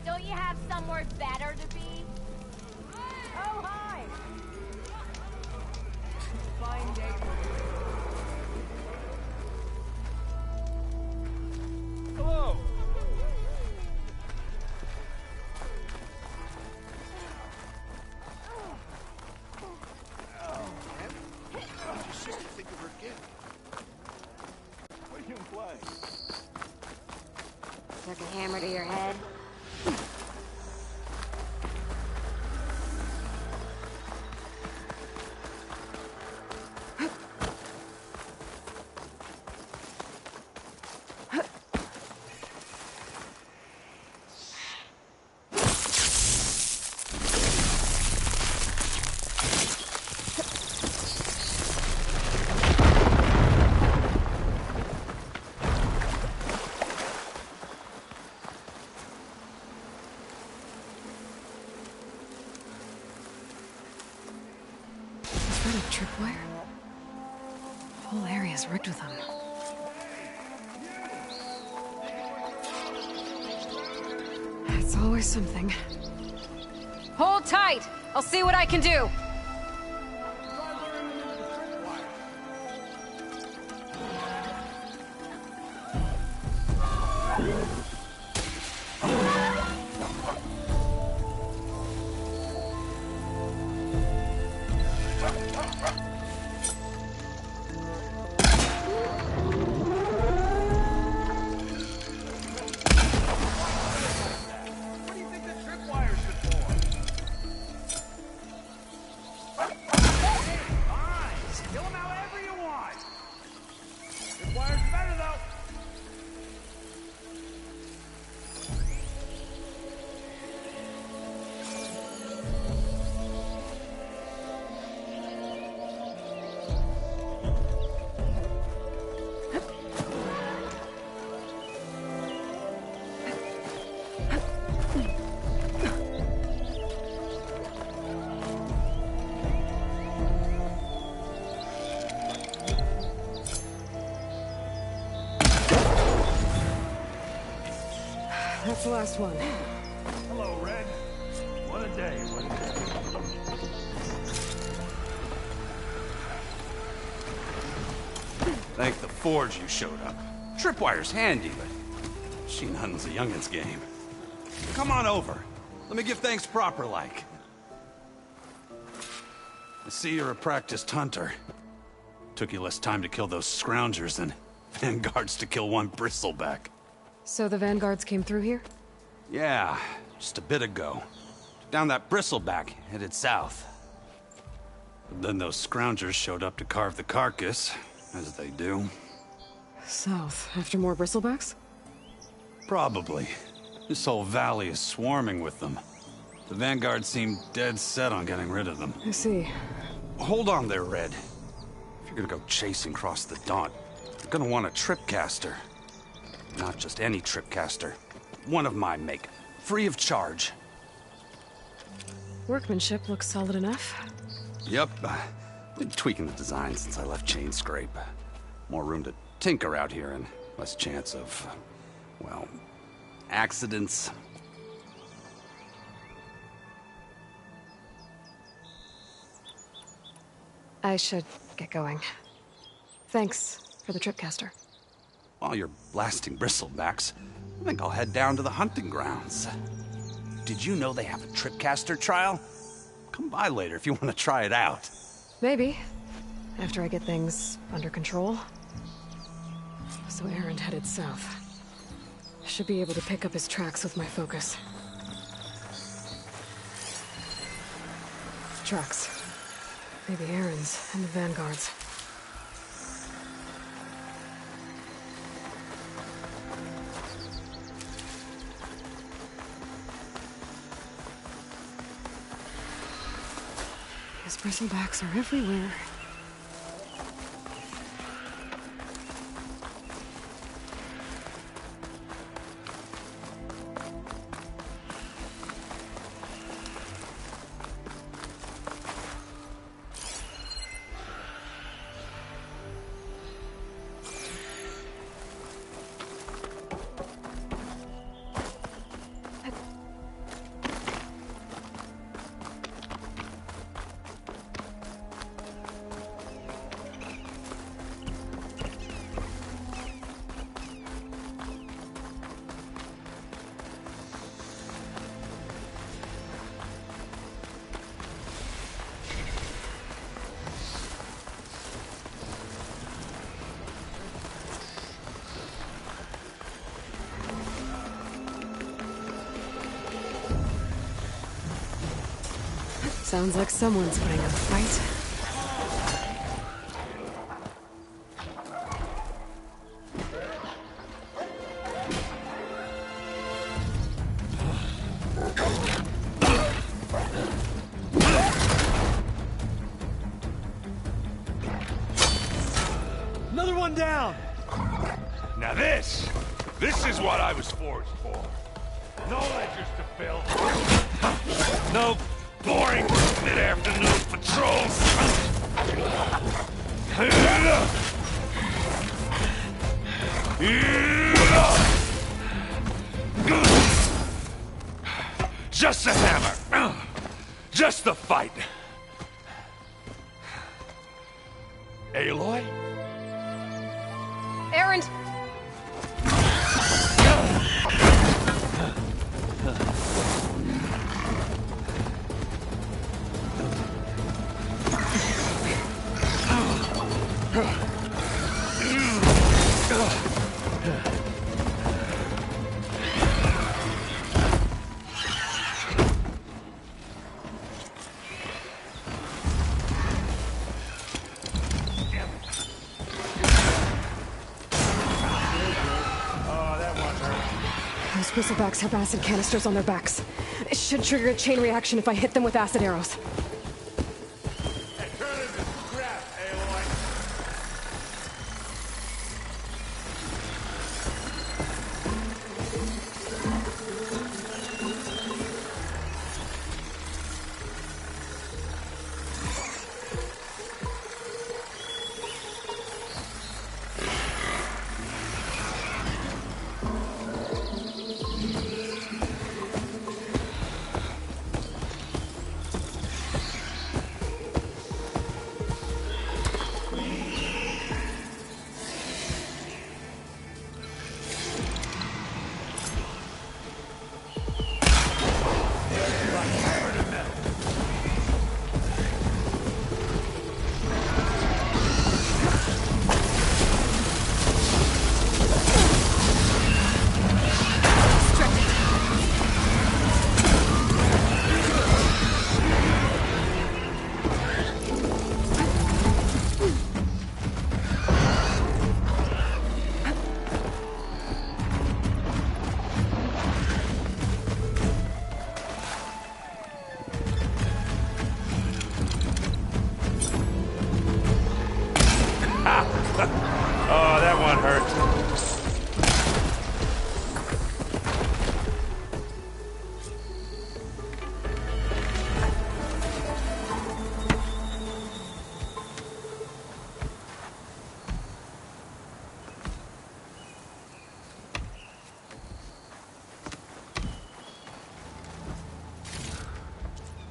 Don't you have somewhere better to be? Oh, hi! Fine day. Hello! Just think of her again. What are you implying? Took a hammer to your head. Tripwire? The whole area's rigged with them. It's always something. Hold tight! I'll see what I can do! That's the last one. Hello, Red. What a day, what a day. Thank the Forge you showed up. Tripwire's handy, but machine hunting's a youngin's game. Come on over. Let me give thanks proper like. I see you're a practiced hunter. Took you less time to kill those scroungers than vanguards to kill one bristleback. So the vanguards came through here? Yeah, just a bit ago. Down that bristleback, headed south. But then those scroungers showed up to carve the carcass, as they do. South, after more bristlebacks? Probably. This whole valley is swarming with them. The vanguard seemed dead set on getting rid of them. I see. Hold on there, Red. If you're gonna go chasing across the Daunt, you're gonna want a tripcaster. Not just any tripcaster. One of my make. Free of charge. Workmanship looks solid enough. Yep. Been tweaking the design since I left Chain Scrape. More room to tinker out here and less chance of, well, accidents. I should get going. Thanks for the tripcaster. While you're blasting bristlebacks, I think I'll head down to the hunting grounds. Did you know they have a tripcaster trial? Come by later if you want to try it out. Maybe. After I get things under control. So Aaron headed south. Should be able to pick up his tracks with my focus. Tracks. Maybe Aaron's and the vanguards. His bristlebacks are everywhere. Sounds like someone's putting up a fight. Another one down! Now this is what I was forged for. No ledgers to fill. No boring mid-afternoon patrols. Just a hammer. Just the fight. Aloy? Erend! Those bristlebacks have acid canisters on their backs. It should trigger a chain reaction if I hit them with acid arrows. And turn it into scrap, Aloy. Oh, that one hurt.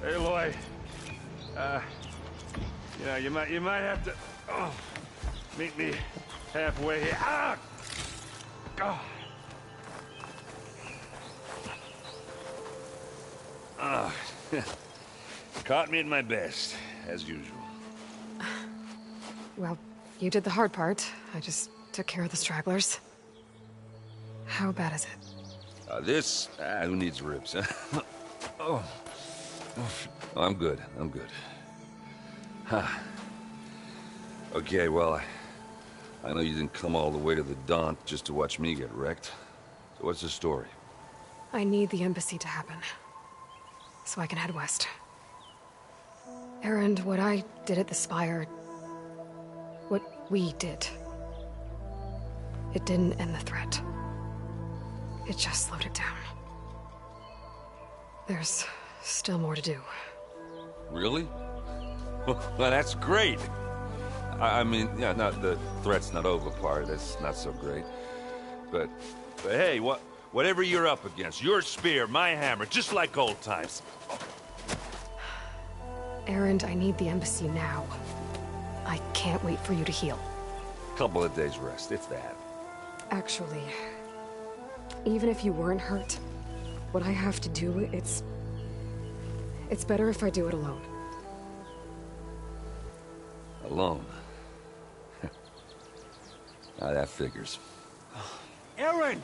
Aloy, you might have to meet me halfway here. Ah! Oh. Ah. Caught me at my best, as usual. Well, you did the hard part. I just took care of the stragglers. How bad is it? Who needs ribs, huh? Oh. I'm good. Huh. Okay, well, I know you didn't come all the way to the Daunt just to watch me get wrecked. So what's the story? I need the embassy to happen, so I can head west. Erend, what I did at the Spire... what we did... it didn't end the threat. It just slowed it down. There's still more to do. Really? Well, that's great. I mean, yeah, the threat's not over part. That's not so great. But hey, whatever you're up against, your spear, my hammer, just like old times. Erend, I need the embassy now. I can't wait for you to heal. Couple of days rest, if that. Actually, even if you weren't hurt, what I have to do, it's better if I do it alone. Alone? Now that figures. Erend!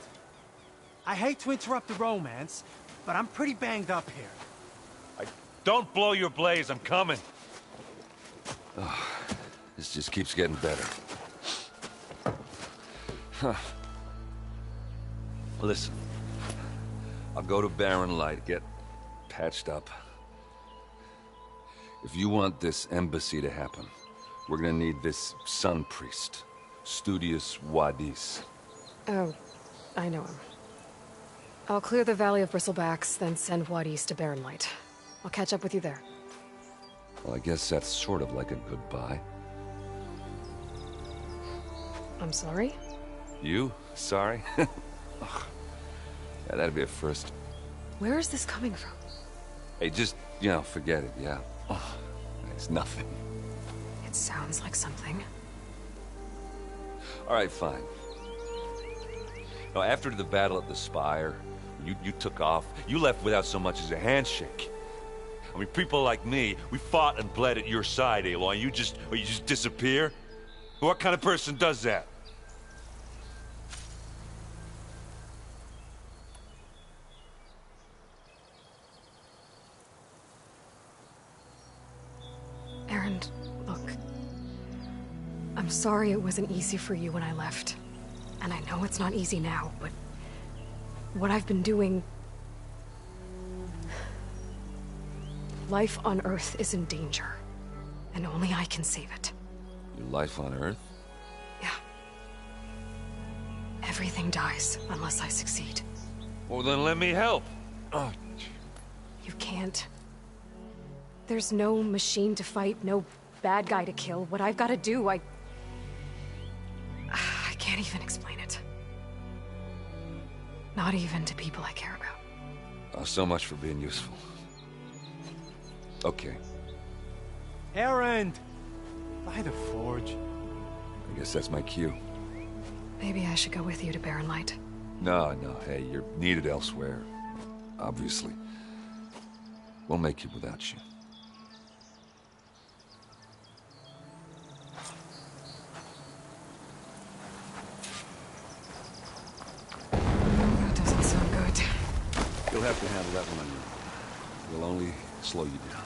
I hate to interrupt the romance, but I'm pretty banged up here. Don't blow your blaze, I'm coming. This just keeps getting better. Huh. Listen, I'll go to Barren Light, get patched up. If you want this embassy to happen, we're gonna need this sun priest, Studius Wadis. Oh, I know him. I'll clear the Valley of Bristlebacks, then send Wadis to Barren Light. I'll catch up with you there. Well, I guess that's sort of like a goodbye. I'm sorry? You? Sorry? Ugh. Yeah, that'd be a first. Where is this coming from? Hey, just, forget it, yeah. Ugh. It's nothing. It sounds like something. All right, fine. Now, after the battle at the Spire, you took off. You left without so much as a handshake. I mean, people like me, we fought and bled at your side, Aloy, and you just disappear? What kind of person does that? Aaron, look. I'm sorry it wasn't easy for you when I left. And I know it's not easy now, but what I've been doing... Life on Earth is in danger, and only I can save it. Your life on Earth? Yeah. Everything dies unless I succeed. Well, then let me help. Oh. You can't. There's no machine to fight, no bad guy to kill. What I've got to do, I can't even explain it. Not even to people I care about. Oh, so much for being useful. Okay. Aaron! By the forge. I guess that's my cue. Maybe I should go with you to Barren Light. No, hey, you're needed elsewhere. Obviously. We'll make it without you. That doesn't sound good. You'll have to handle that one on your own. We'll only slow you down.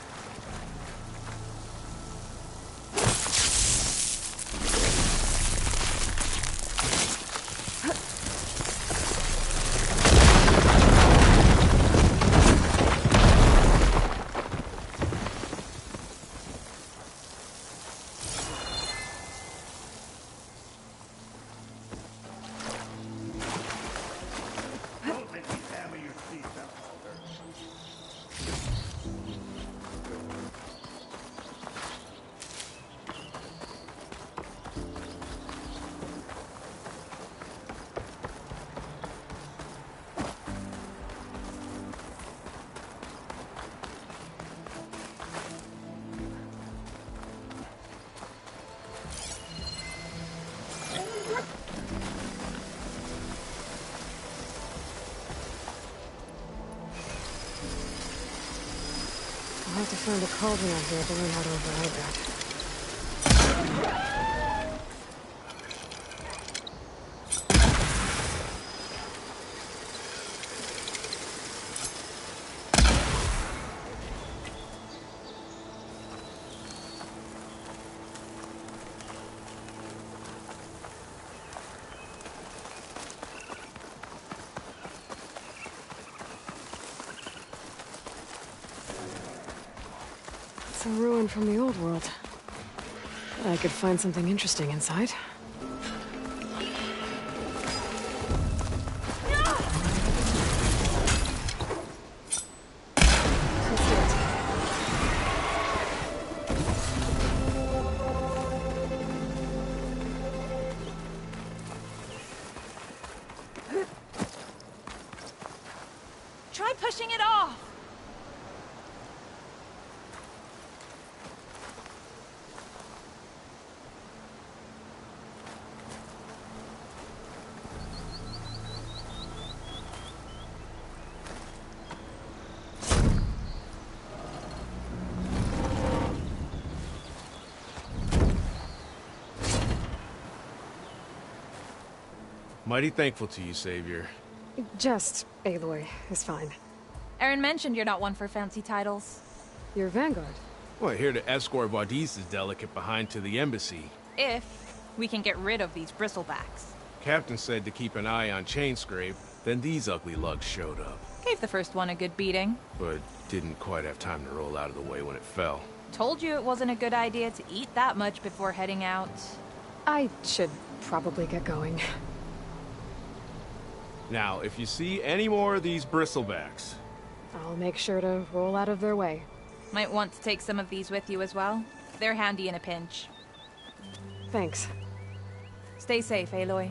I'll have to find a cauldron out here to learn how to override that. It's a ruin from the old world. I could find something interesting inside. Try pushing it off. Mighty thankful to you, Savior. Just Aloy is fine. Aaron mentioned you're not one for fancy titles. Your vanguard. Well, here to escort Wadis's delegate behind to the embassy. If we can get rid of these bristlebacks. Captain said to keep an eye on Chainscrape, then these ugly lugs showed up. Gave the first one a good beating. But didn't quite have time to roll out of the way when it fell. Told you it wasn't a good idea to eat that much before heading out. I should probably get going. Now, if you see any more of these bristlebacks... I'll make sure to roll out of their way. Might want to take some of these with you as well. They're handy in a pinch. Thanks. Stay safe, Aloy.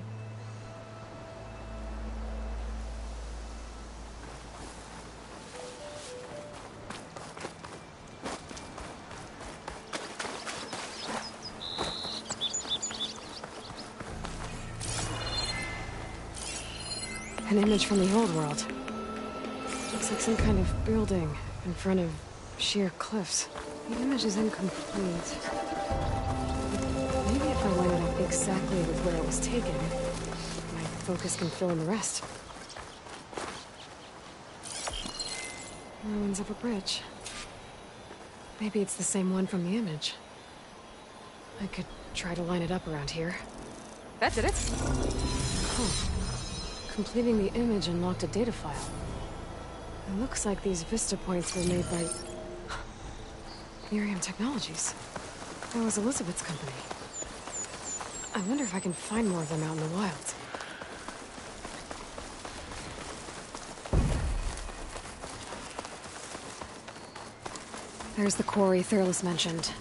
An image from the old world. Looks like some kind of building in front of sheer cliffs. The image is incomplete. Maybe if I line it up exactly with where it was taken, my focus can fill in the rest. Ruins of a bridge. Maybe it's the same one from the image. I could try to line it up around here. That did it. Oh. Completing the image unlocked a data file. It looks like these vista points were made by... Miriam Technologies. That was Elizabeth's company. I wonder if I can find more of them out in the wild. There's the quarry Thurles mentioned.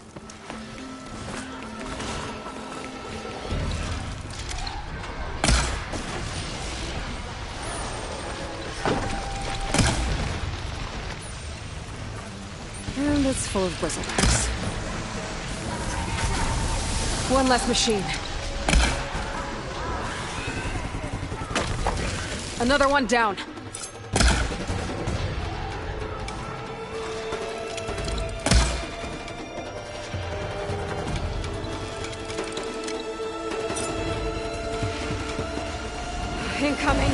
And it's full of bristlebacks. One less machine. Another one down. Incoming.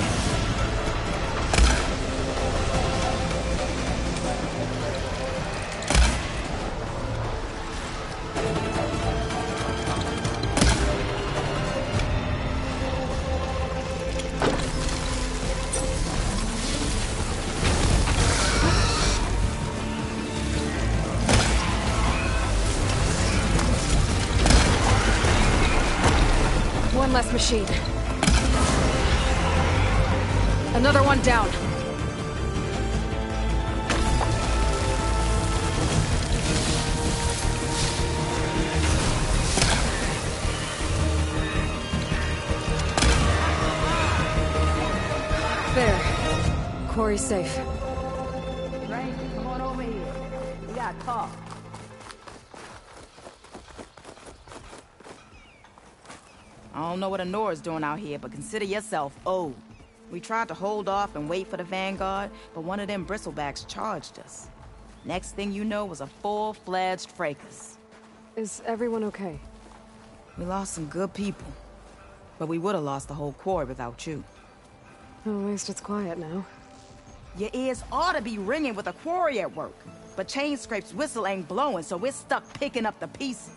One less machine. Another one down. There. Quarry's safe. Right, come on over here. We gotta talk. I don't know what Honora's doing out here, but consider yourself owed. We tried to hold off and wait for the Vanguard, but one of them bristlebacks charged us. Next thing you know was a full-fledged fracas. Is everyone okay? We lost some good people, but we would have lost the whole quarry without you. At least it's quiet now. Your ears ought to be ringing with a quarry at work, but Chainscrape's whistle ain't blowing, so we're stuck picking up the pieces.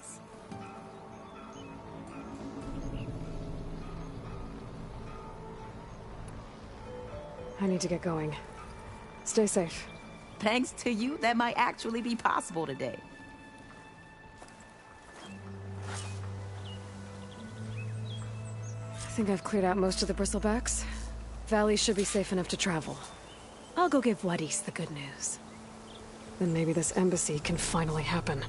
I need to get going. Stay safe. Thanks to you, that might actually be possible today. I think I've cleared out most of the bristlebacks. Valley should be safe enough to travel. I'll go give Wadis the good news. Then maybe this embassy can finally happen.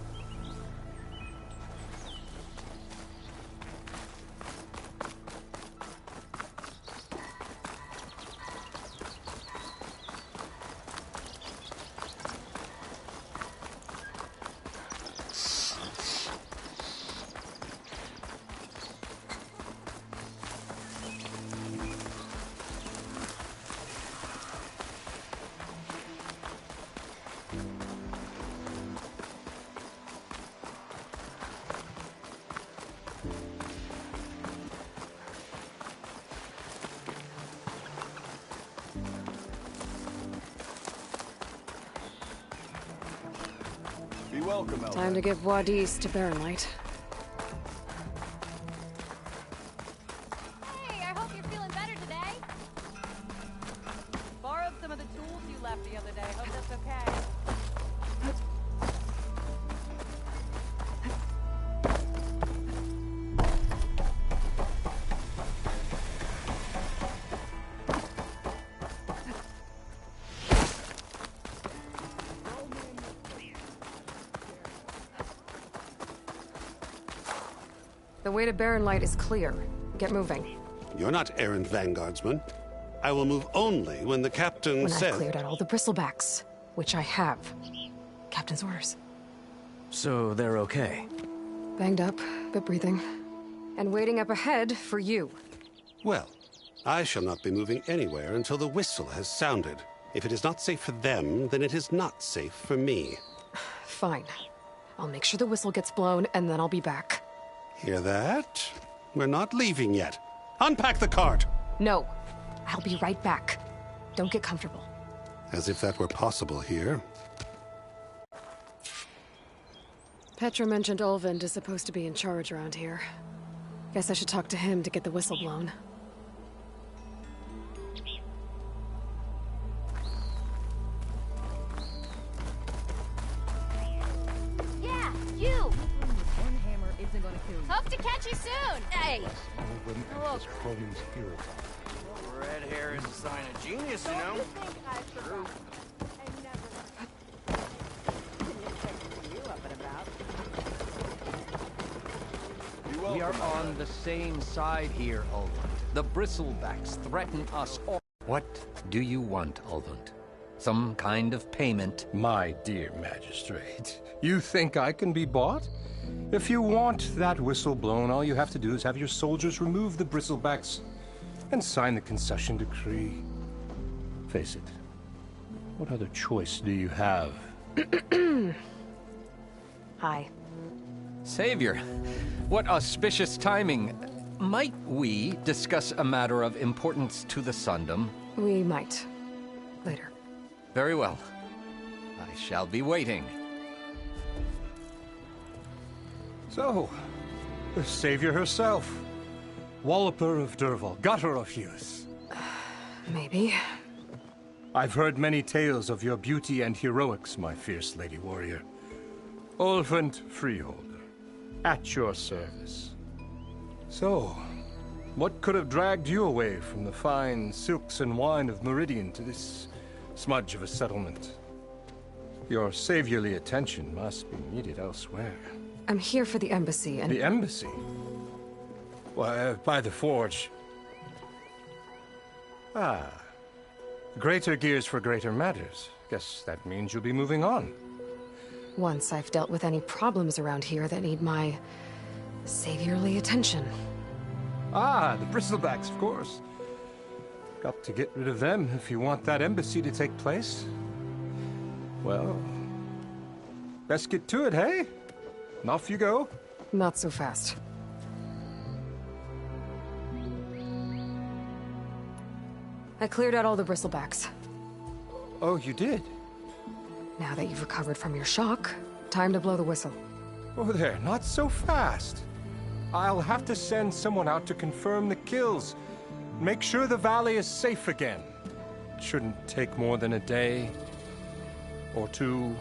welcome, Elva. Time to give Wadis to Baronlight. Hey, I hope you're feeling better today. Borrowed some of the tools you left the other day. Hope that's okay. The way to Baronlight is clear. Get moving. You're not errant vanguardsman. I will move only when the captain When says... I've cleared out all the bristlebacks, which I have. Captain's orders. So they're okay? Banged up, but breathing. And waiting up ahead for you. Well, I shall not be moving anywhere until the whistle has sounded. If it is not safe for them, then it is not safe for me. Fine. I'll make sure the whistle gets blown, and then I'll be back. Hear that? We're not leaving yet. Unpack the cart! No. I'll be right back. Don't get comfortable. As if that were possible here. Petra mentioned Ulvund is supposed to be in charge around here. Guess I should talk to him to get the whistle blown. Yeah, you! One hammer isn't gonna kill you. Hope to catch you soon! Hey! Hello. Red hair is a sign of genius, you know? Think I forgot. I never... Didn't expect to see you up and about. We are on the same side here, Ulvund. The bristlebacks threaten us all. What do you want, Ulvund? Some kind of payment? My dear magistrate, you think I can be bought? If you want that whistle blown, all you have to do is have your soldiers remove the bristlebacks and sign the concession decree. Face it, what other choice do you have? Hi. Savior, what auspicious timing. Might we discuss a matter of importance to the Sundom? We might. Later. Very well. I shall be waiting. So, the savior herself. Walloper of Derval, gutter of youth. Maybe. I've heard many tales of your beauty and heroics, my fierce lady warrior. Ulvund Freeholder, at your service. So, what could have dragged you away from the fine silks and wine of Meridian to this smudge of a settlement? Your saviorly attention must be needed elsewhere. I'm here for the embassy and... The embassy? Why, by the forge. Ah. Greater gears for greater matters. Guess that means you'll be moving on. Once I've dealt with any problems around here that need my... saviorly attention. Ah, the bristlebacks, of course. Got to get rid of them if you want that embassy to take place. Well, best get to it, hey? And off you go. Not so fast. I cleared out all the bristlebacks. Oh, you did? Now that you've recovered from your shock, time to blow the whistle. Oh there, not so fast. I'll have to send someone out to confirm the kills. Make sure the valley is safe again. It shouldn't take more than a day. Or two.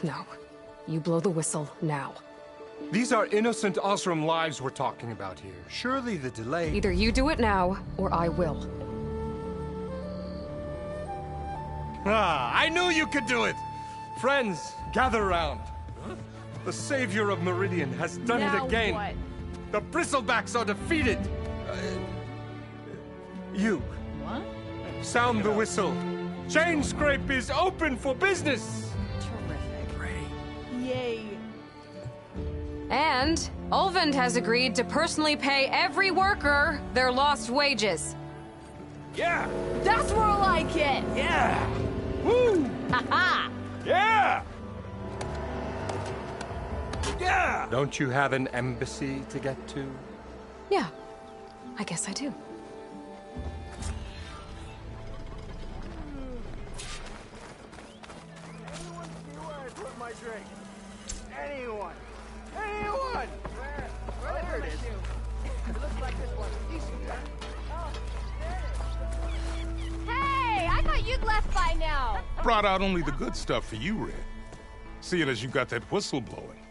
No. You blow the whistle now. These are innocent Osram lives we're talking about here. Surely the delay... Either you do it now, or I will. Ah, I knew you could do it! Friends, gather round. The savior of Meridian has done it again. What? The bristlebacks are defeated. You. What? Sound the whistle. Chain Scrape is open for business. Terrific. Yay. And Ulvund has agreed to personally pay every worker their lost wages. Yeah! That's more like it! Yeah! Woo! Ha-ha! Yeah! Yeah! Don't you have an embassy to get to? Yeah, I guess I do. Anyone see where I put my drink? left by now. Brought out only the good stuff for you, Red. Seeing as you got that whistle blowing.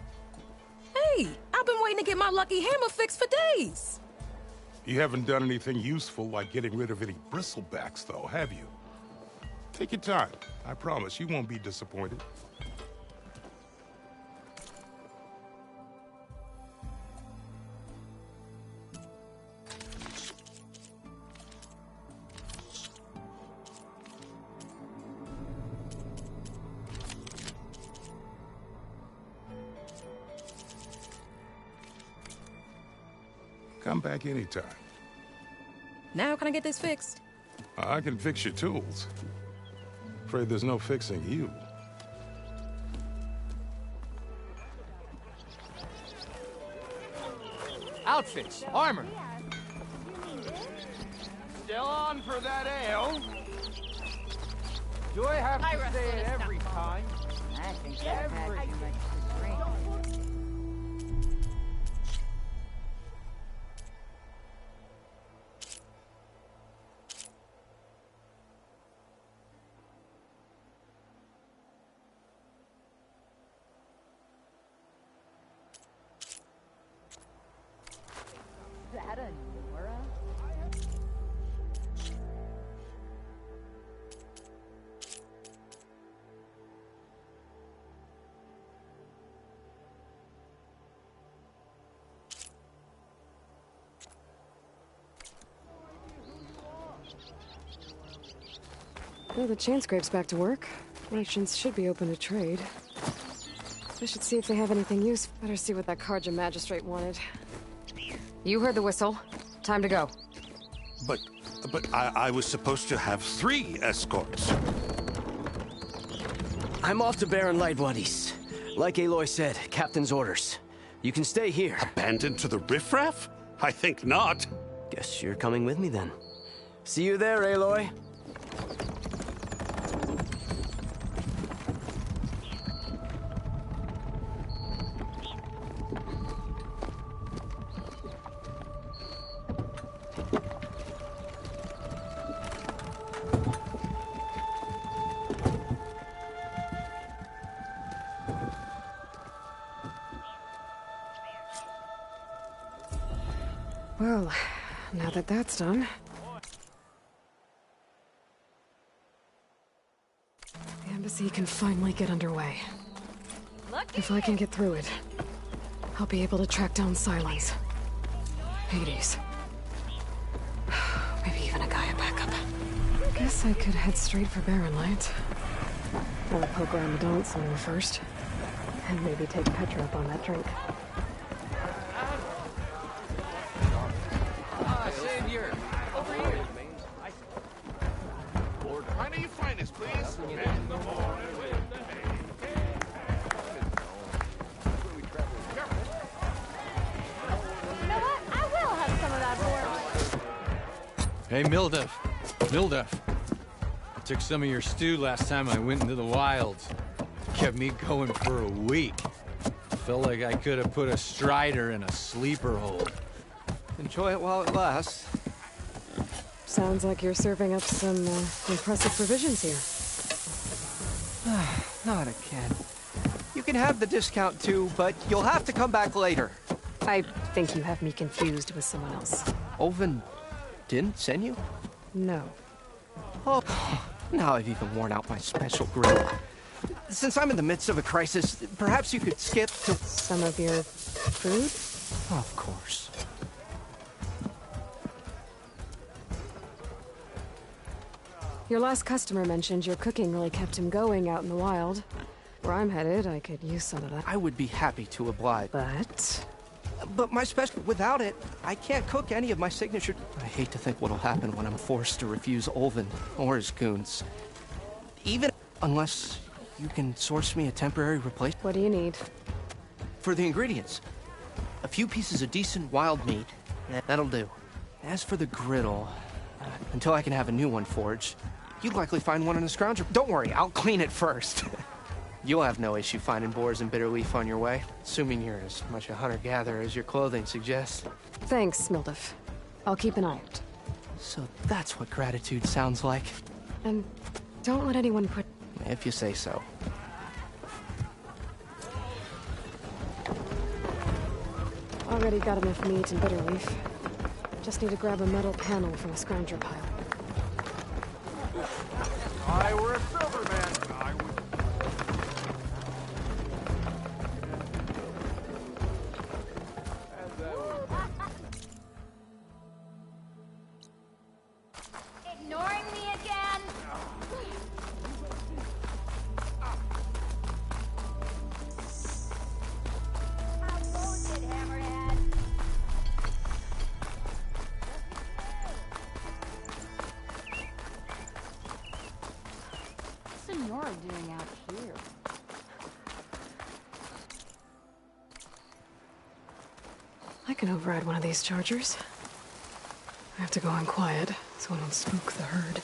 Hey, I've been waiting to get my lucky hammer fixed for days. You haven't done anything useful like getting rid of any bristlebacks, though, have you? Take your time. I promise you won't be disappointed. Come back anytime. Now can I get this fixed? I can fix your tools. Afraid there's no fixing you. Outfits, armor. Still on for that ale? Do I have to say it every time? I think I've had too much to drink. That a Nora? Well, the chain scrape's back to work. Merchants should be open to trade. I should see if they have anything useful. Better see what that Carja magistrate wanted. You heard the whistle. Time to go. But I was supposed to have 3 escorts. I'm off to Baron Lightwaddies. Like Aloy said, Captain's orders. You can stay here. Abandoned to the riffraff? I think not. Guess you're coming with me then. See you there, Aloy. Well, now that that's done... the embassy can finally get underway. If I can get through it, I'll be able to track down Silence. Hades. Maybe even a Gaia backup. Guess I could head straight for Baron Light. Or poke around the dance somewhere first. And maybe take Petra up on that drink. Savior, over here. Why do you find us, please? You know what? I will have some of that pork. Hey, Mildef. Mildef. I took some of your stew last time I went into the wilds. Kept me going for a week. Felt like I could have put a strider in a sleeper hold. Enjoy it while it lasts. Sounds like you're serving up some impressive provisions here. Not again. You can have the discount too, but you'll have to come back later. I think you have me confused with someone else. Oven didn't send you? No. Oh, now I've even worn out my special grill. Since I'm in the midst of a crisis, perhaps you could skip to... Some of your food? Of course. Your last customer mentioned your cooking really kept him going out in the wild. Where I'm headed, I could use some of that. I would be happy to oblige. But my special... Without it, I can't cook any of my signature... I hate to think what'll happen when I'm forced to refuse Olvin or his goons. Even unless you can source me a temporary replacement. What do you need? For the ingredients. A few pieces of decent wild meat. That'll do. As for the griddle, until I can have a new one forged, you'd likely find one in a scrounger. Don't worry, I'll clean it first. You'll have no issue finding boars and bitter leaf on your way, assuming you're as much a hunter-gatherer as your clothing suggests. Thanks, Mildef. I'll keep an eye out. So that's what gratitude sounds like. And Don't let anyone put... If you say so. Already got enough meat and bitter leaf. Just need to grab a metal panel from a scrounger pile. I were a silver man, I would... Ignoring me again? I'm wounded, Hammerhead. What's Senora doing out here? I can override one of these chargers. I have to go in quiet, so I don't spook the herd.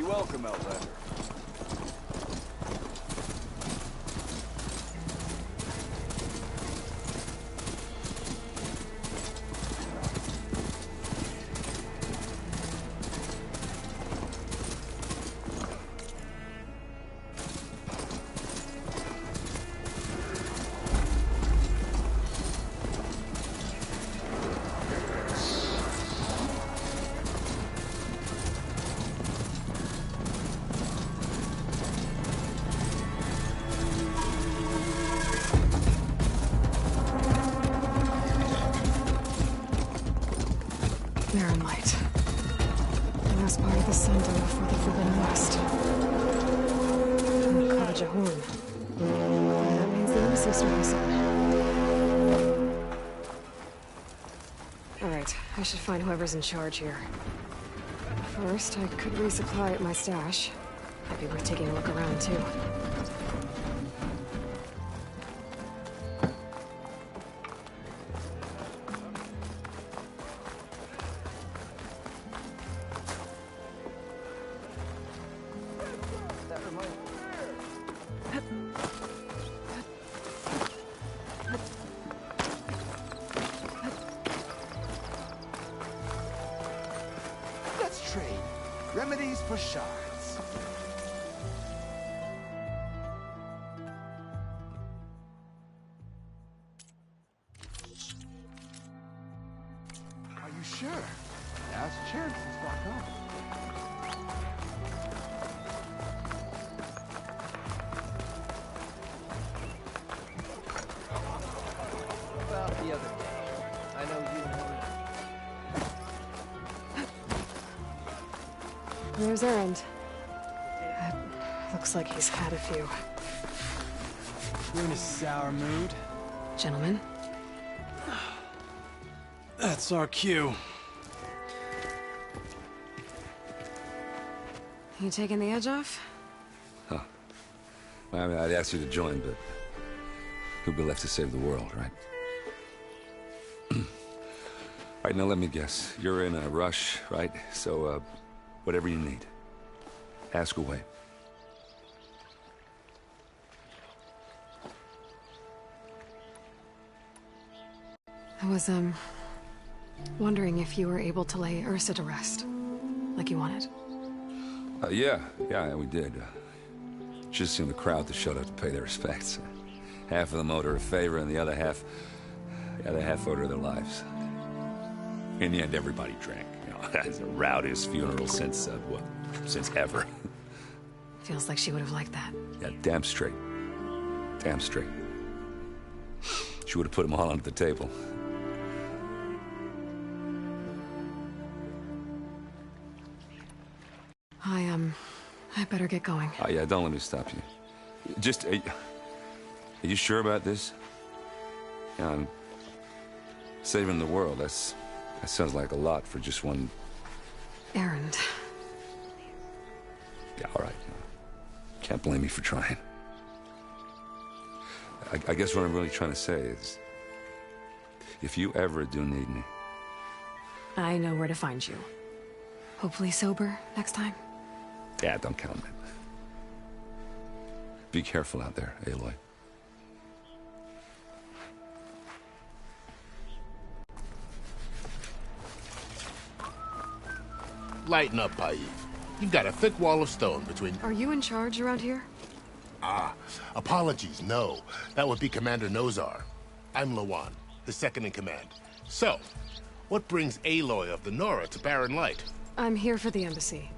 Welcome, Outlander. Barren light. The last part of the sun dial for the Forbidden West. Cottage a horn. That means the embassy service on. Alright, I should find whoever's in charge here. First, I could resupply at my stash. Might be worth taking a look around, too. Let's trade. Remedies for shards. Sure. Last chance to stock up. About the other day. I know you and There's Errand. Looks like he's had a few. You're in a sour mood? Gentlemen? That's our cue. You taking the edge off? Huh. I mean, I'd ask you to join, but who'll be left to save the world, right? All right, now let me guess. You're in a rush, right? So, whatever you need, ask away. I was, wondering if you were able to lay Ursa to rest, like you wanted. Yeah, we did. Just seemed the crowd that showed up to pay their respects. Half of them owed her a favor, and the other half owed her their lives. In the end, everybody drank. You know, it's the rowdiest funeral since ever. Feels like she would have liked that. Yeah, damn straight. Damn straight. She would have put them all under the table. I better get going. Oh, yeah, don't let me stop you. Just, are you sure about this? Yeah, saving the world, that sounds like a lot for just one... Errand. Yeah, all right. Can't blame me for trying. I guess what I'm really trying to say is, if you ever do need me... I know where to find you. Hopefully sober next time. Yeah, don't count on it. Be careful out there, Aloy. Lighten up, Paif. You've got a thick wall of stone between... Are you in charge around here? Ah, apologies, no. That would be Commander Nozar. I'm Lawan, the second in command. So, what brings Aloy of the Nora to Barren Light? I'm here for the embassy.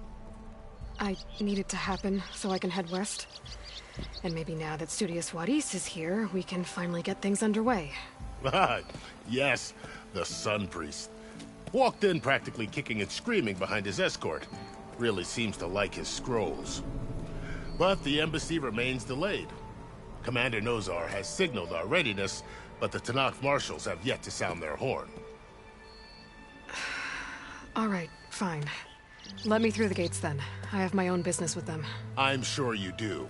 I need it to happen so I can head west. And maybe now that Studious Wadis is here, we can finally get things underway. Yes, the Sun Priest. Walked in practically kicking and screaming behind his escort. Really seems to like his scrolls. But the embassy remains delayed. Commander Nozar has signaled our readiness, but the Tanakh marshals have yet to sound their horn. All right, fine. Let me through the gates then. I have my own business with them. I'm sure you do,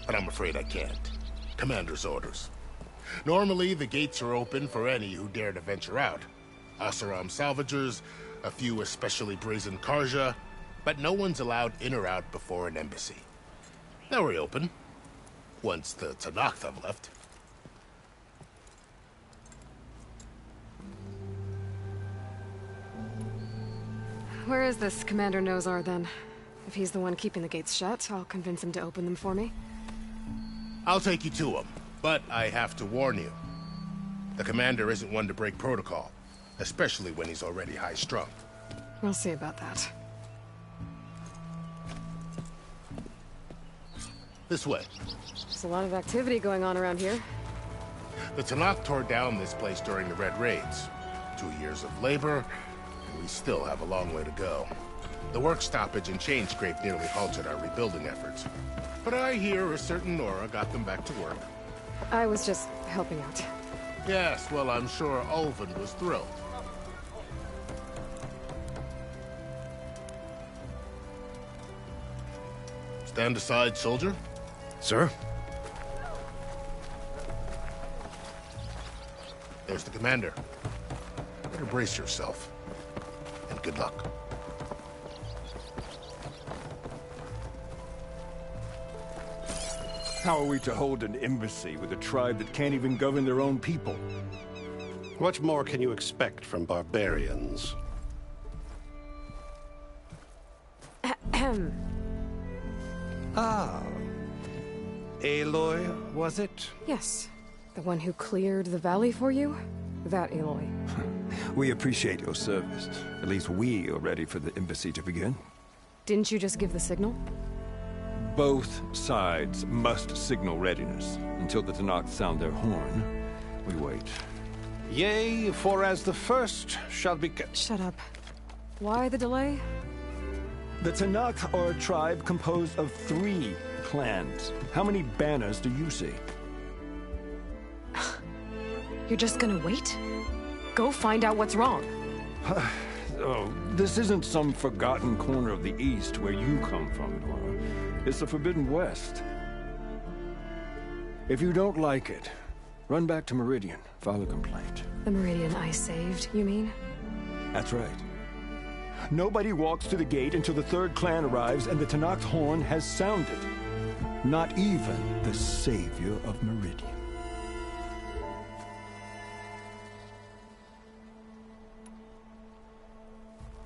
but I'm afraid I can't. Commander's orders. Normally, the gates are open for any who dare to venture out. Asaram salvagers, a few especially brazen Karja, but no one's allowed in or out before an embassy. They'll reopen, once the Tanakh have left. Where is this Commander Nozar, then? If he's the one keeping the gates shut, I'll convince him to open them for me. I'll take you to him, but I have to warn you. The Commander isn't one to break protocol, especially when he's already high-strung. We'll see about that. This way. There's a lot of activity going on around here. The Tanakh tore down this place during the Red Raids. 2 years of labor, and we still have a long way to go. The work stoppage and chain scrape nearly halted our rebuilding efforts. But I hear a certain Nora got them back to work. I was just helping out. Yes, well, I'm sure Ulvin was thrilled. Stand aside, soldier. Sir? There's the commander. Better brace yourself. And good luck. How are we to hold an embassy with a tribe that can't even govern their own people? What more can you expect from barbarians? Ahem. Ah. Aloy, was it? Yes. The one who cleared the valley for you? That Aloy. We appreciate your service. At least we are ready for the embassy to begin. Didn't you just give the signal? Both sides must signal readiness. Until the Tanakh sound their horn, we wait. Yea, for as the first shall be... Shut up. Why the delay? The Tanakh are a tribe composed of 3 clans. How many banners do you see? You're just gonna wait? Go find out what's wrong. Oh, this isn't some forgotten corner of the East where you come from, Dora. It's the Forbidden West. If you don't like it, run back to Meridian, file a complaint. The Meridian I saved, you mean? That's right. Nobody walks to the gate until the 3rd clan arrives and the Tanakh's horn has sounded. Not even the savior of Meridian.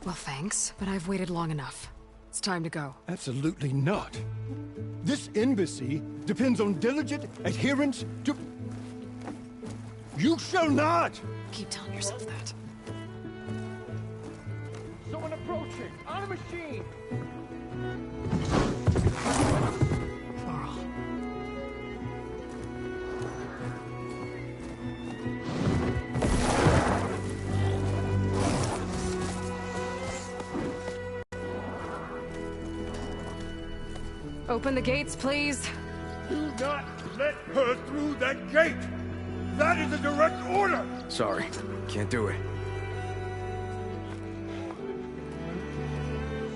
Well, thanks, but I've waited long enough. It's time to go. Absolutely not. This embassy depends on diligent adherence to... You shall not! Keep telling yourself that. Someone approaching! On a machine! Open the gates, please. Do not let her through that gate! That is a direct order! Sorry, can't do it.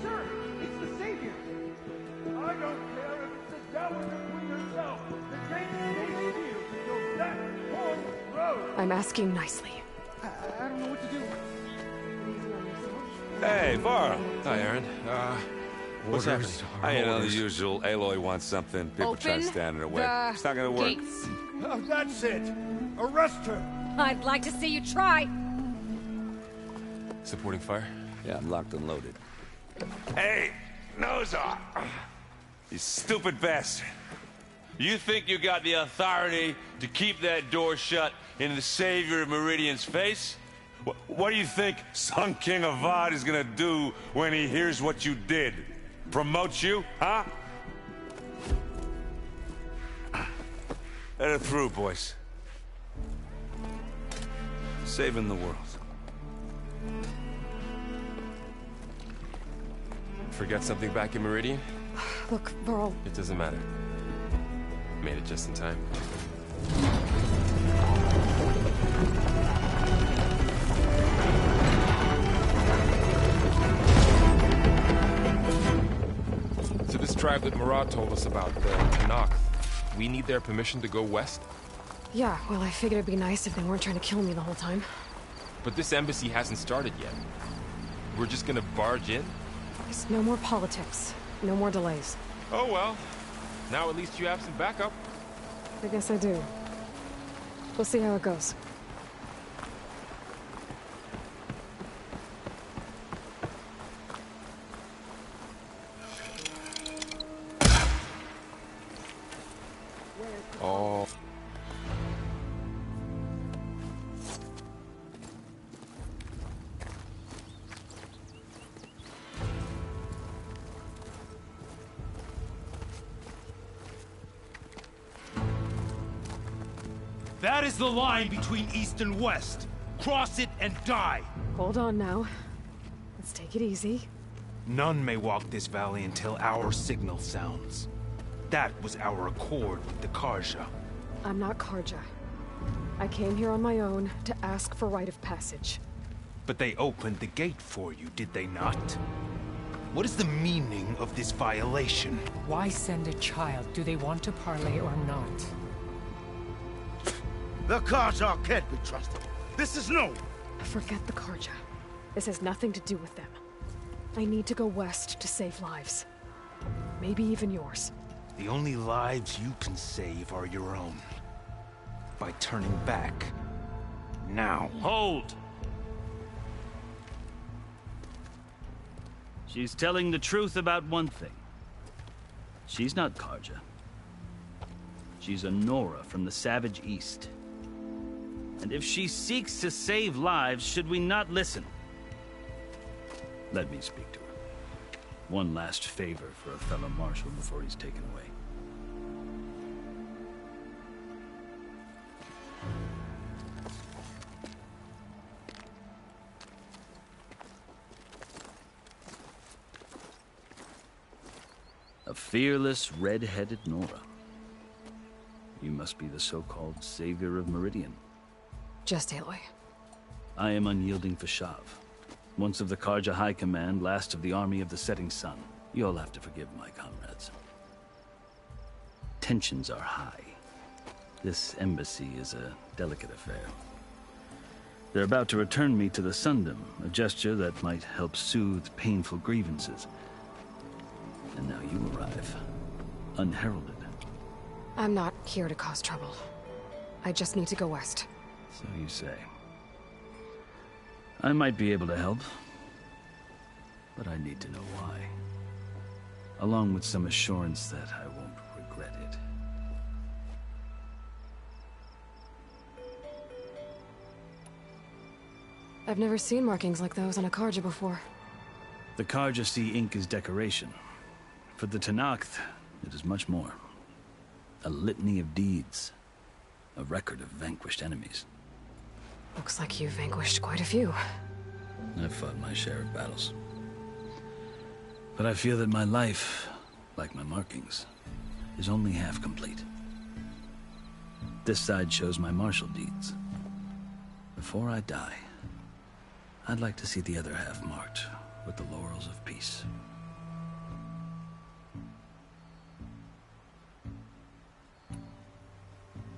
Sir, it's the Savior! I don't care if it's the Dowager Queen herself! The gate stays sealed until that horn blows! I'm asking nicely. I don't know what to do. Hey, Varl. Hi, Aaron. What's happening? You know, the usual. Aloy wants something. People try to stand in her way. It's not gonna work. Gates. Oh, that's it! Arrest her! I'd like to see you try. Supporting fire? Yeah, I'm locked and loaded. Hey, nose off! You stupid bastard. You think you got the authority to keep that door shut in the savior of Meridian's face? What do you think Sun King Avad is gonna do when he hears what you did? Promote you, huh? Let her through, boys. Saving the world. Forget something back in Meridian? Look, Varl. It doesn't matter. Made it just in time. So this tribe that Murad told us about, the Tanakh, we need their permission to go west? Yeah, well, I figured it'd be nice if they weren't trying to kill me the whole time. But this embassy hasn't started yet. We're just gonna barge in? There's no more politics. No more delays. Oh well. Now at least you have some backup. I guess I do. We'll see how it goes. Oh. That is the line between East and West. Cross it and die. Hold on now. Let's take it easy. None may walk this valley until our signal sounds. That was our accord with the Karja. I'm not Karja. I came here on my own to ask for rite of passage. But they opened the gate for you, did they not? What is the meaning of this violation? Why send a child? Do they want to parley or not? The Karja can't be trusted. This is no... Forget the Karja. This has nothing to do with them. I need to go west to save lives. Maybe even yours. The only lives you can save are your own. By turning back. Now. Hold! She's telling the truth about one thing. She's not Karja. She's a Nora from the Savage East. And if she seeks to save lives, should we not listen? Let me speak to her. One last favor for a fellow marshal before he's taken away. A fearless, red-headed Nora. You must be the so-called savior of Meridian. Just Aloy. I am unyielding Fashav. Once of the Karja High Command, last of the army of the setting sun. You'll have to forgive my comrades. Tensions are high. This embassy is a delicate affair. They're about to return me to the Sundom, a gesture that might help soothe painful grievances. And now you arrive, unheralded. I'm not here to cause trouble. I just need to go west. So you say. I might be able to help, but I need to know why. Along with some assurance that I won't regret it. I've never seen markings like those on a Karja before. The Karja see ink as decoration. For the Tenakth, it is much more. A litany of deeds. A record of vanquished enemies. Looks like you've vanquished quite a few. I've fought my share of battles. But I feel that my life, like my markings, is only half complete. This side shows my martial deeds. Before I die, I'd like to see the other half marked with the laurels of peace.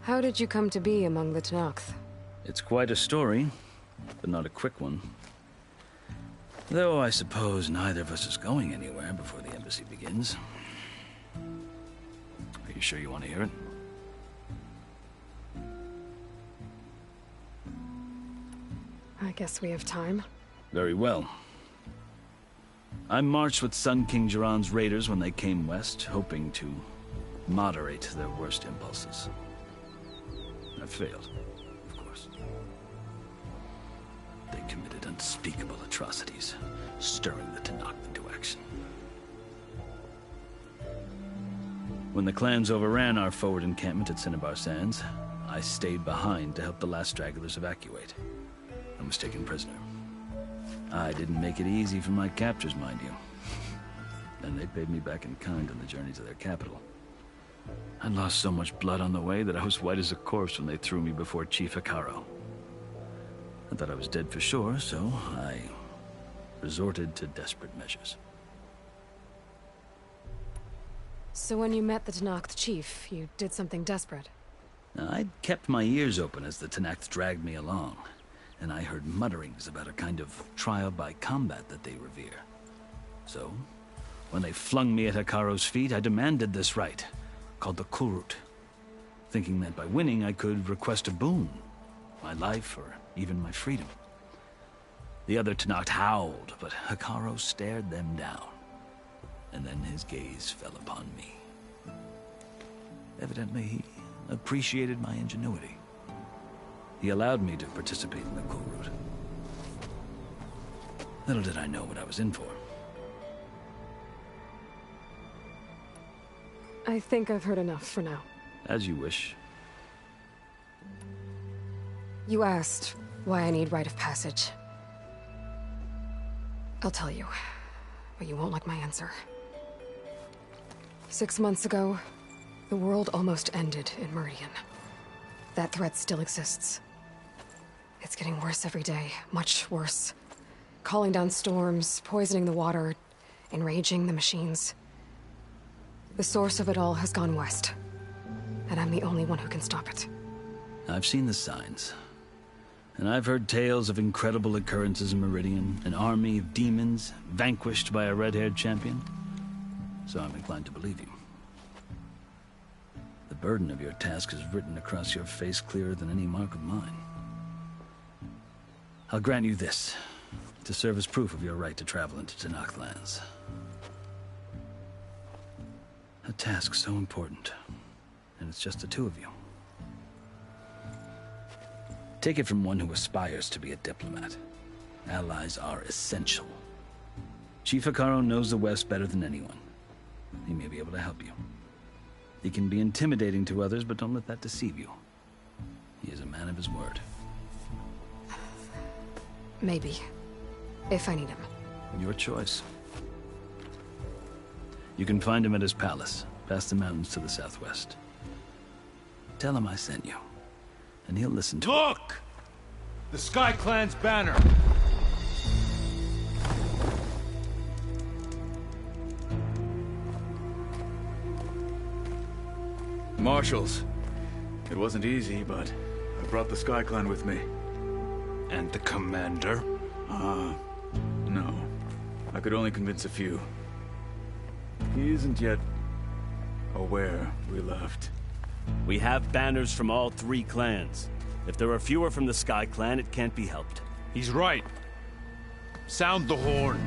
How did you come to be among the Tenakth? It's quite a story, but not a quick one. Though I suppose neither of us is going anywhere before the embassy begins. Are you sure you want to hear it? I guess we have time. Very well. I marched with Sun King Jiran's raiders when they came west, hoping to moderate their worst impulses. I failed, of course. They committed unspeakable atrocities, stirring the Tenakth into action. When the clans overran our forward encampment at Cinnabar Sands, I stayed behind to help the last stragglers evacuate. I was taken prisoner. I didn't make it easy for my captors, mind you. And they paid me back in kind on the journey to their capital. I lost so much blood on the way that I was white as a corpse when they threw me before Chief Hikaro. I thought I was dead for sure, so I resorted to desperate measures. So when you met the Tenakth chief, you did something desperate? I'd kept my ears open as the Tenakth dragged me along, and I heard mutterings about a kind of trial by combat that they revere. So, when they flung me at Hikaro's feet, I demanded this right, called the Kulrut, thinking that by winning I could request a boon, my life or even my freedom. The other Tenakth howled, but Hikaro stared them down, and then his gaze fell upon me. Evidently, he appreciated my ingenuity. He allowed me to participate in the Kulrut. Little did I know what I was in for. I think I've heard enough for now. As you wish. You asked why I need rite of passage. I'll tell you, but you won't like my answer. 6 months ago, the world almost ended in Meridian. That threat still exists. It's getting worse every day, much worse. Calling down storms, poisoning the water, enraging the machines. The source of it all has gone west, and I'm the only one who can stop it. I've seen the signs. And I've heard tales of incredible occurrences in Meridian, an army of demons vanquished by a red-haired champion. So I'm inclined to believe you. The burden of your task is written across your face clearer than any mark of mine. I'll grant you this, to serve as proof of your right to travel into Tenakth lands. A task so important, and it's just the two of you. Take it from one who aspires to be a diplomat. Allies are essential. Chief Hikaru knows the West better than anyone. He may be able to help you. He can be intimidating to others, but don't let that deceive you. He is a man of his word. Maybe. If I need him. Your choice. You can find him at his palace, past the mountains to the southwest. Tell him I sent you, and he'll listen to Look! The Sky Clan's banner! Marshals. It wasn't easy, but I brought the Sky Clan with me. And the commander? No. I could only convince a few. He isn't yet aware we left. We have banners from all 3 clans. If there are fewer from the Sky Clan, it can't be helped. He's right. Sound the horn.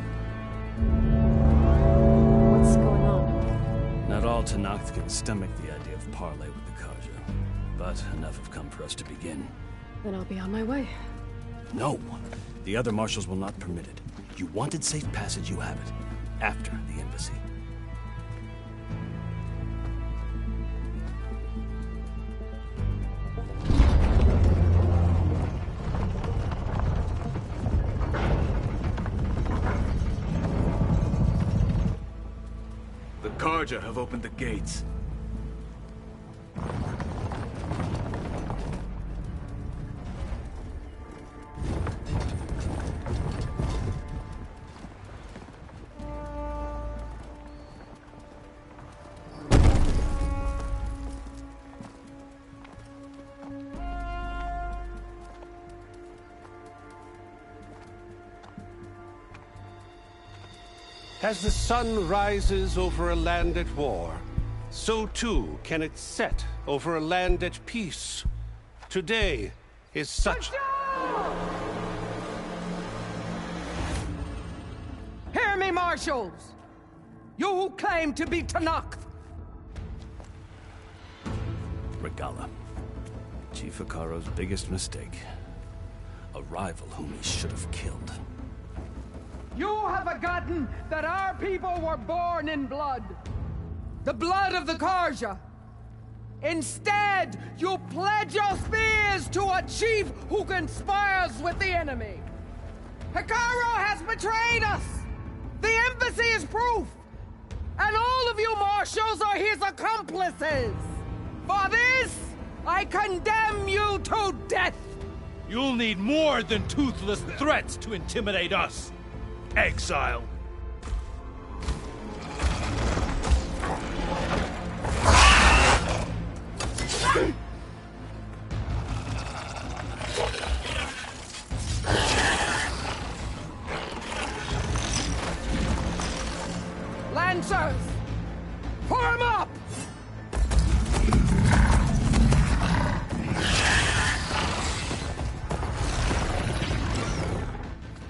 What's going on? Not all Tenakth can stomach the idea of parley with the Karja, but enough have come for us to begin. Then I'll be on my way. No. The other marshals will not permit it. You wanted safe passage, you have it. After the embassy. The Karja have opened the gates. As the sun rises over a land at war, so too can it set over a land at peace. Today is such... Hear me, marshals! You who claim to be Tenakth! Regala. Chief Hikaru's biggest mistake. A rival whom he should have killed. You have forgotten that our people were born in blood. The blood of the Karja. Instead, you pledge your spears to a chief who conspires with the enemy. Hikaru has betrayed us! The embassy is proof! And all of you marshals are his accomplices! For this, I condemn you to death! You'll need more than toothless threats to intimidate us! Exile! Lancers! Form up!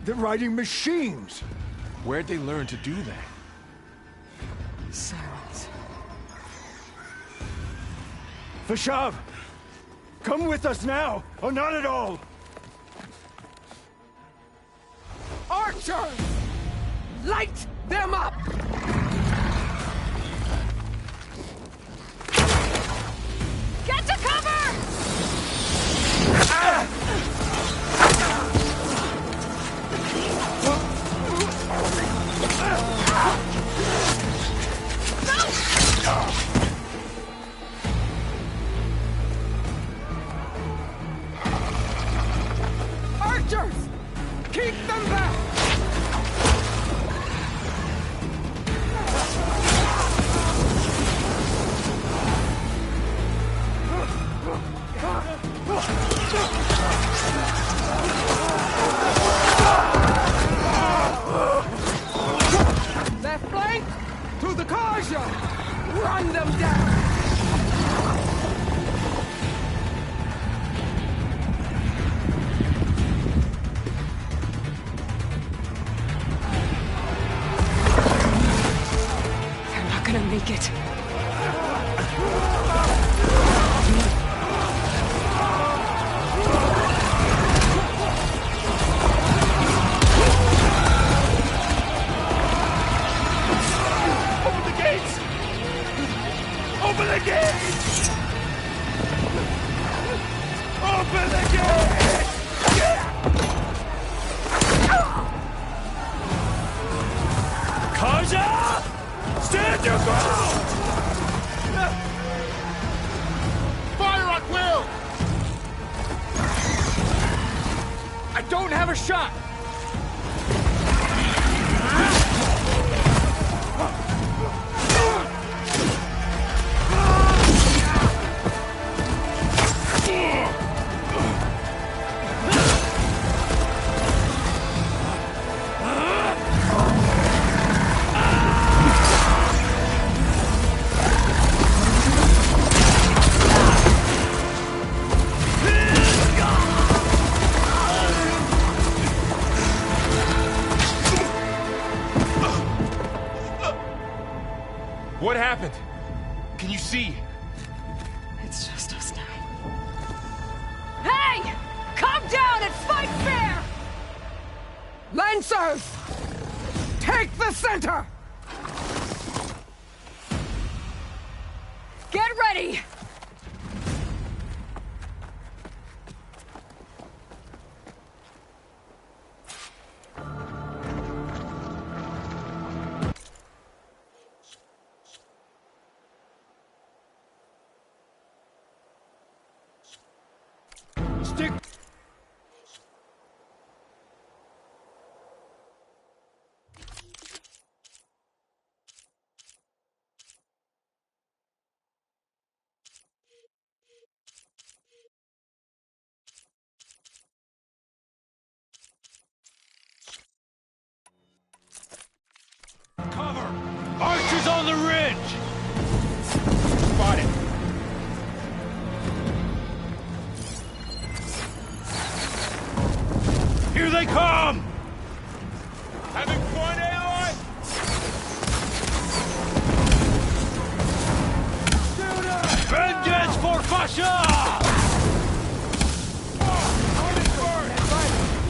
They're riding machines! Where'd they learn to do that? Silence. Vashav! Come with us now, or not at all! Archers! Light them up! Get to cover! Archers! Keep them back! Left flank! To the Karja! Run them down! They're not gonna make it. Open the gate! Karja! Stand your ground! Fire at will! I don't have a shot! What happened? Can you see? It's just us now. Hey! Come down and fight fair! Lancers! Take the center! Get ready! Stick! Cover! Archers on the ridge! Spotted. Here they come! Having fun, Aloy? Vengeance for Fasha!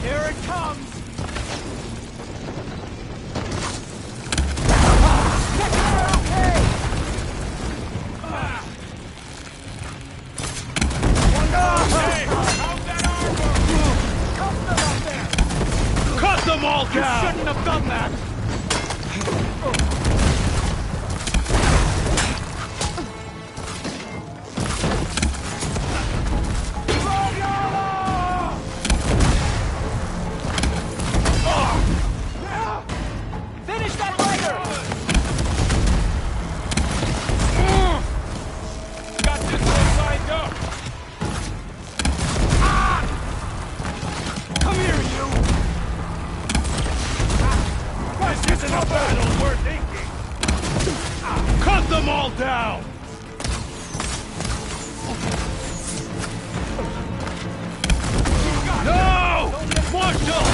Here it comes! Cut them all down! You shouldn't have done that! Finish that fighter! Got this one lined up. Come here, you! This isn't a battle worth thinking! Cut them all down! No! Marshal!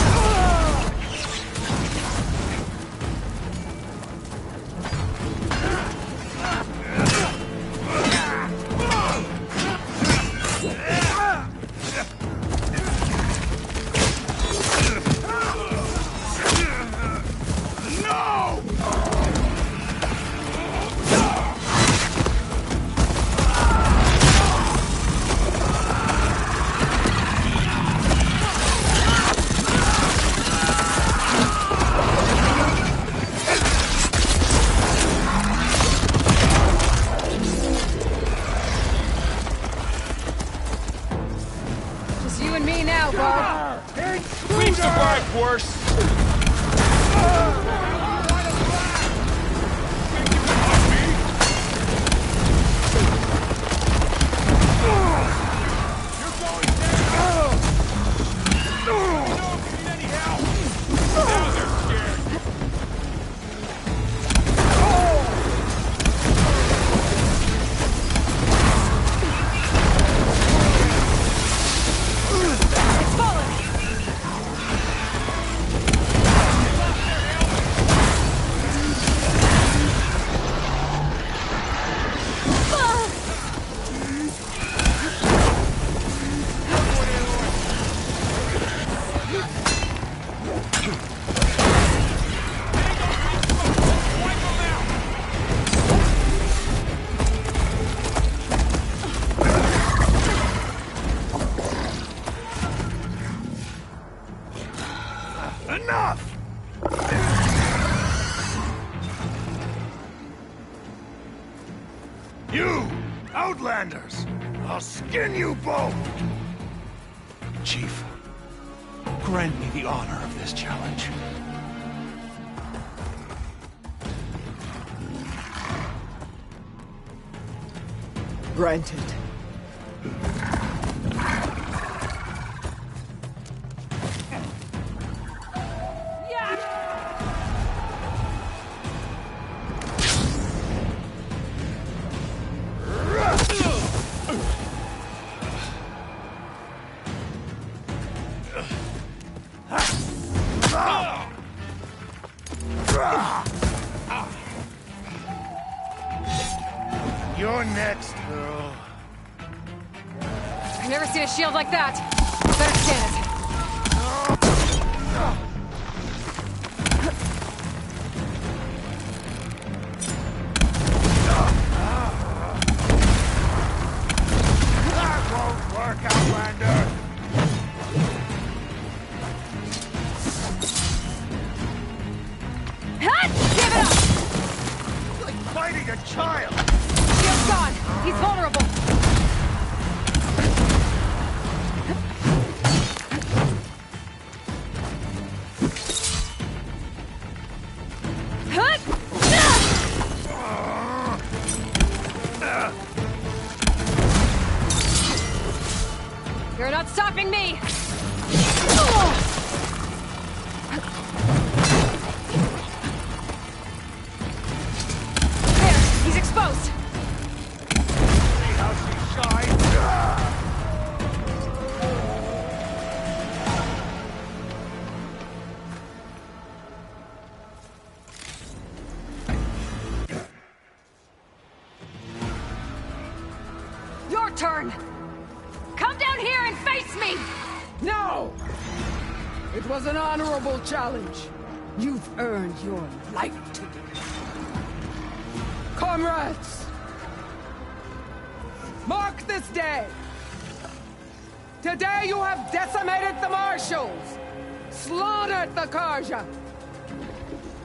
Just you and me now, Barb. We've survived worse. Enough! You, Outlanders! I'll skin you both! Chief, grant me the honor of this challenge. Granted. You're next, girl. I've never seen a shield like that. Better stand it. That won't work, Outlander! Give it up! Like fighting a child! Shield's gone. He's vulnerable. You're not stopping me! There, he's exposed! See how she shines? Your turn! Come down here and face me! No! It was an honorable challenge. You've earned your life today. Comrades! Mark this day! Today you have decimated the Marshals! Slaughtered the Karja!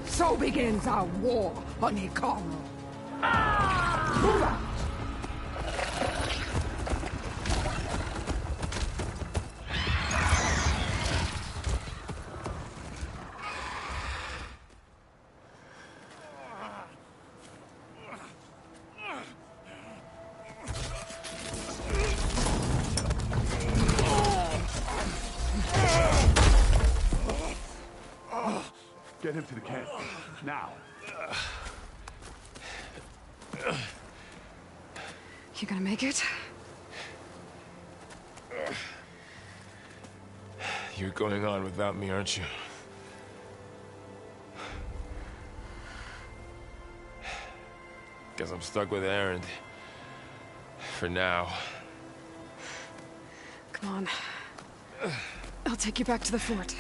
So begins our war on Ikaro. Move out! Get him to the camp. Now. You gonna make it? You're going on without me, aren't you? Guess I'm stuck with Aaron. For now. Come on. I'll take you back to the fort.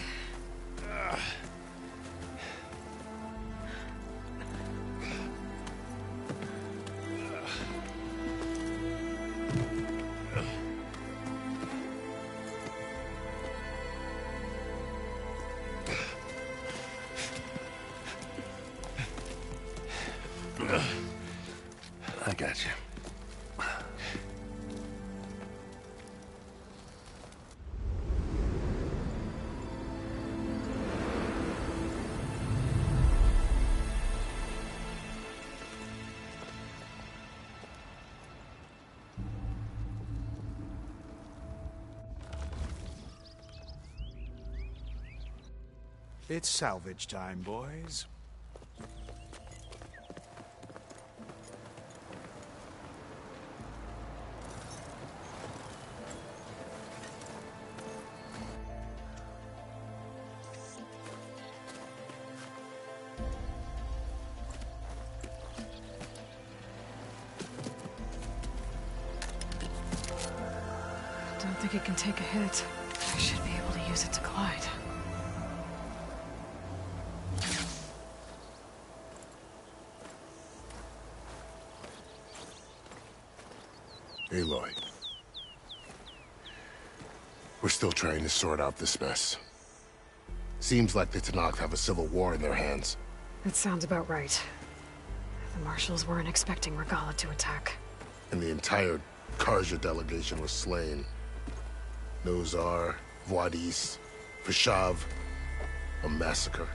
I got you. It's salvage time, boys. Don't think it can take a hit. I should be able to use it to glide. Aloy. We're still trying to sort out this mess. Seems like the Tanakh have a civil war in their hands. That sounds about right. The marshals weren't expecting Regala to attack. And the entire Karja delegation was slain. Nozar, Voidis, Fashav. A massacre.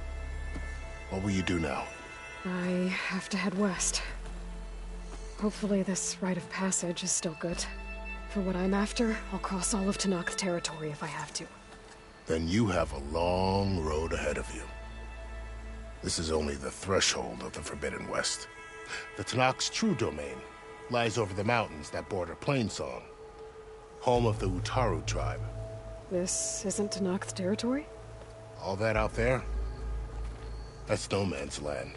What will you do now? I have to head west. Hopefully this rite of passage is still good. For what I'm after, I'll cross all of Tanakh territory if I have to. Then you have a long road ahead of you. This is only the threshold of the Forbidden West. The Tanakh's true domain lies over the mountains that border Plainsong, home of the Utaru tribe. This isn't Tanakh territory? All that out there? That's no man's land.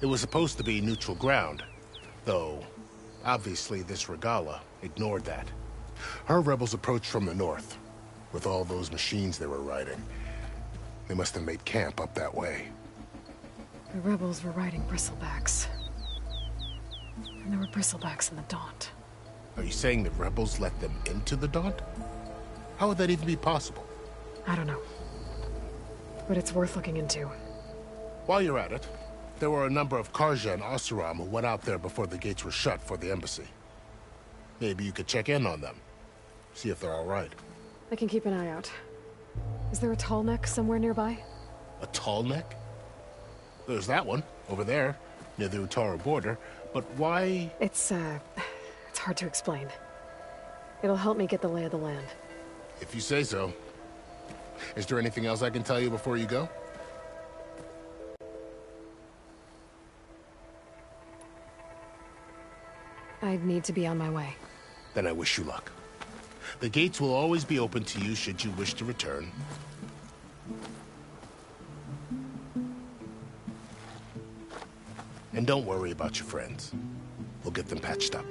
It was supposed to be neutral ground, though obviously this Regala ignored that. Her rebels approached from the north, with all those machines they were riding. They must have made camp up that way. The rebels were riding bristlebacks. And there were bristlebacks in the Daunt. Are you saying the rebels let them into the Daunt? How would that even be possible? I don't know. But it's worth looking into. While you're at it, there were a number of Karja and Oseram who went out there before the gates were shut for the embassy. Maybe you could check in on them. See if they're all right. I can keep an eye out. Is there a tall neck somewhere nearby? A tall neck? There's that one, over there, near the Utaru border. But why? It's hard to explain. It'll help me get the lay of the land. If you say so. Is there anything else I can tell you before you go? I'd need to be on my way. Then I wish you luck. The gates will always be open to you should you wish to return. And don't worry about your friends. We'll get them patched up.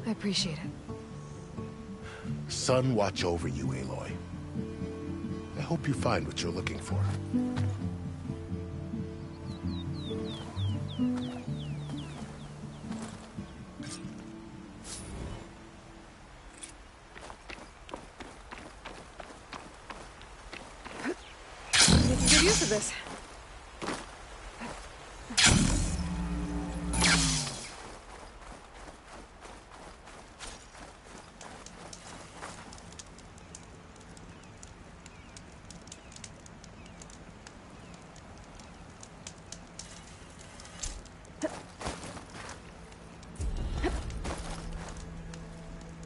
I appreciate it. Sun watch over you, Aloy. I hope you find what you're looking for. Make good use of this.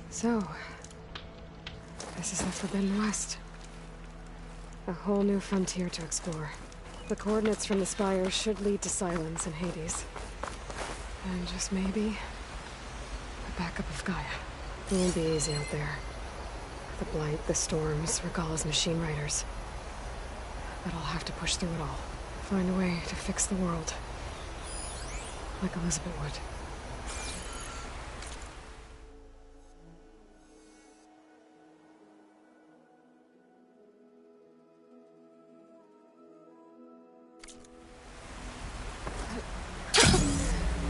So, this is the Forbidden West. A whole new frontier to explore. The coordinates from the spires should lead to Silence and Hades. And just maybe, a backup of Gaia. It won't be easy out there. The blight, the storms, Regala's machine riders. But I'll have to push through it all. Find a way to fix the world. Like Elizabeth would.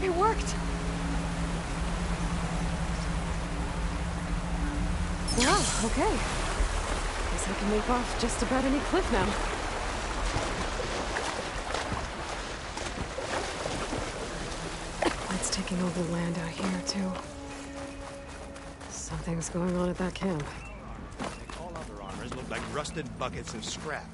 It worked! Wow, okay. Guess I can leap off just about any cliff now. It's taking over the land out here, too. Something's going on at that camp. All other armors look like rusted buckets of scrap.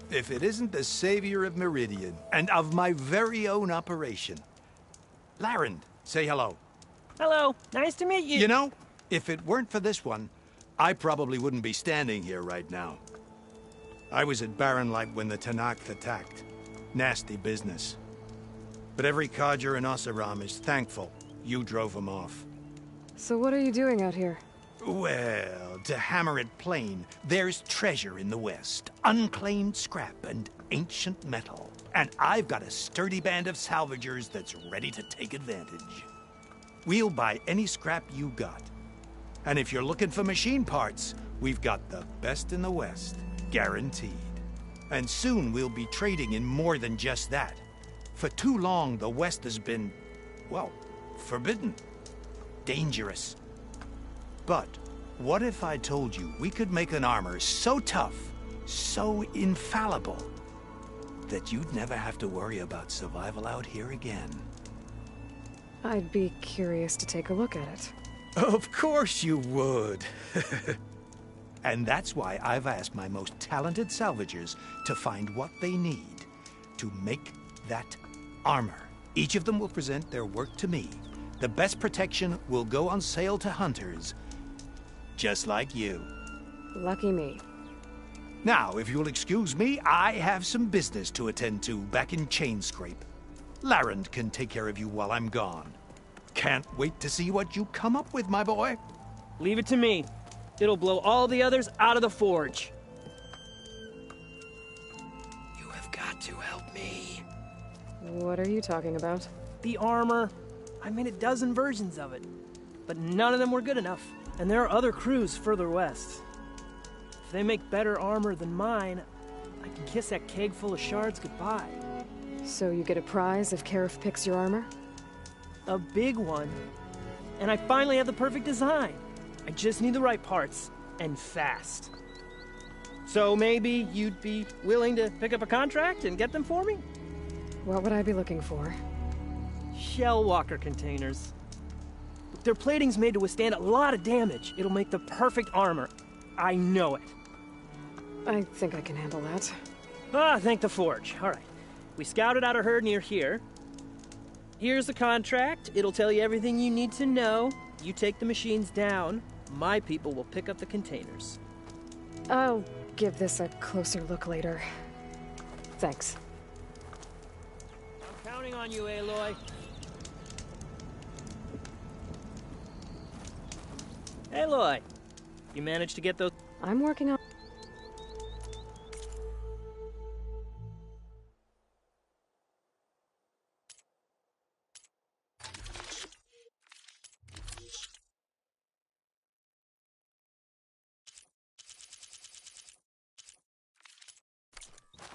If it isn't the savior of Meridian, and of my very own operation. Larend, say hello. Hello, nice to meet you. You know, if it weren't for this one, I probably wouldn't be standing here right now. I was at Barren Light when the Tanakh attacked. Nasty business. But every Codger in Oseram is thankful you drove them off. So what are you doing out here? Well, to hammer it plain, there's treasure in the West. Unclaimed scrap and ancient metal. And I've got a sturdy band of salvagers that's ready to take advantage. We'll buy any scrap you got. And if you're looking for machine parts, we've got the best in the West, guaranteed. And soon we'll be trading in more than just that. For too long, the West has been, well, forbidden. dangerous. But what if I told you we could make an armor so tough, so infallible, that you'd never have to worry about survival out here again? I'd be curious to take a look at it. Of course you would. And that's why I've asked my most talented salvagers to find what they need to make that armor. Each of them will present their work to me. The best protection will go on sale to hunters, just like you. Lucky me. Now, if you'll excuse me, I have some business to attend to back in Chainscrape. Larend can take care of you while I'm gone. Can't wait to see what you come up with, my boy. Leave it to me. It'll blow all the others out of the forge. You have got to help me. What are you talking about? The armor. I made a dozen versions of it, but none of them were good enough. And there are other crews further west. If they make better armor than mine, I can kiss that keg full of shards goodbye. So you get a prize if Karif picks your armor? A big one. And I finally have the perfect design. I just need the right parts, and fast. So maybe you'd be willing to pick up a contract and get them for me? What would I be looking for? Shell walker containers. Their plating's made to withstand a lot of damage. It'll make the perfect armor. I know it. I think I can handle that. Ah, thank the forge. All right. We scouted out a herd near here. Here's the contract. It'll tell you everything you need to know. You take the machines down. My people will pick up the containers. I'll give this a closer look later. Thanks. I'm counting on you, Aloy. Aloy, you managed to get those? I'm working on...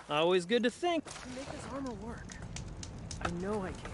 Always good to think. I can make this armor work. I know I can.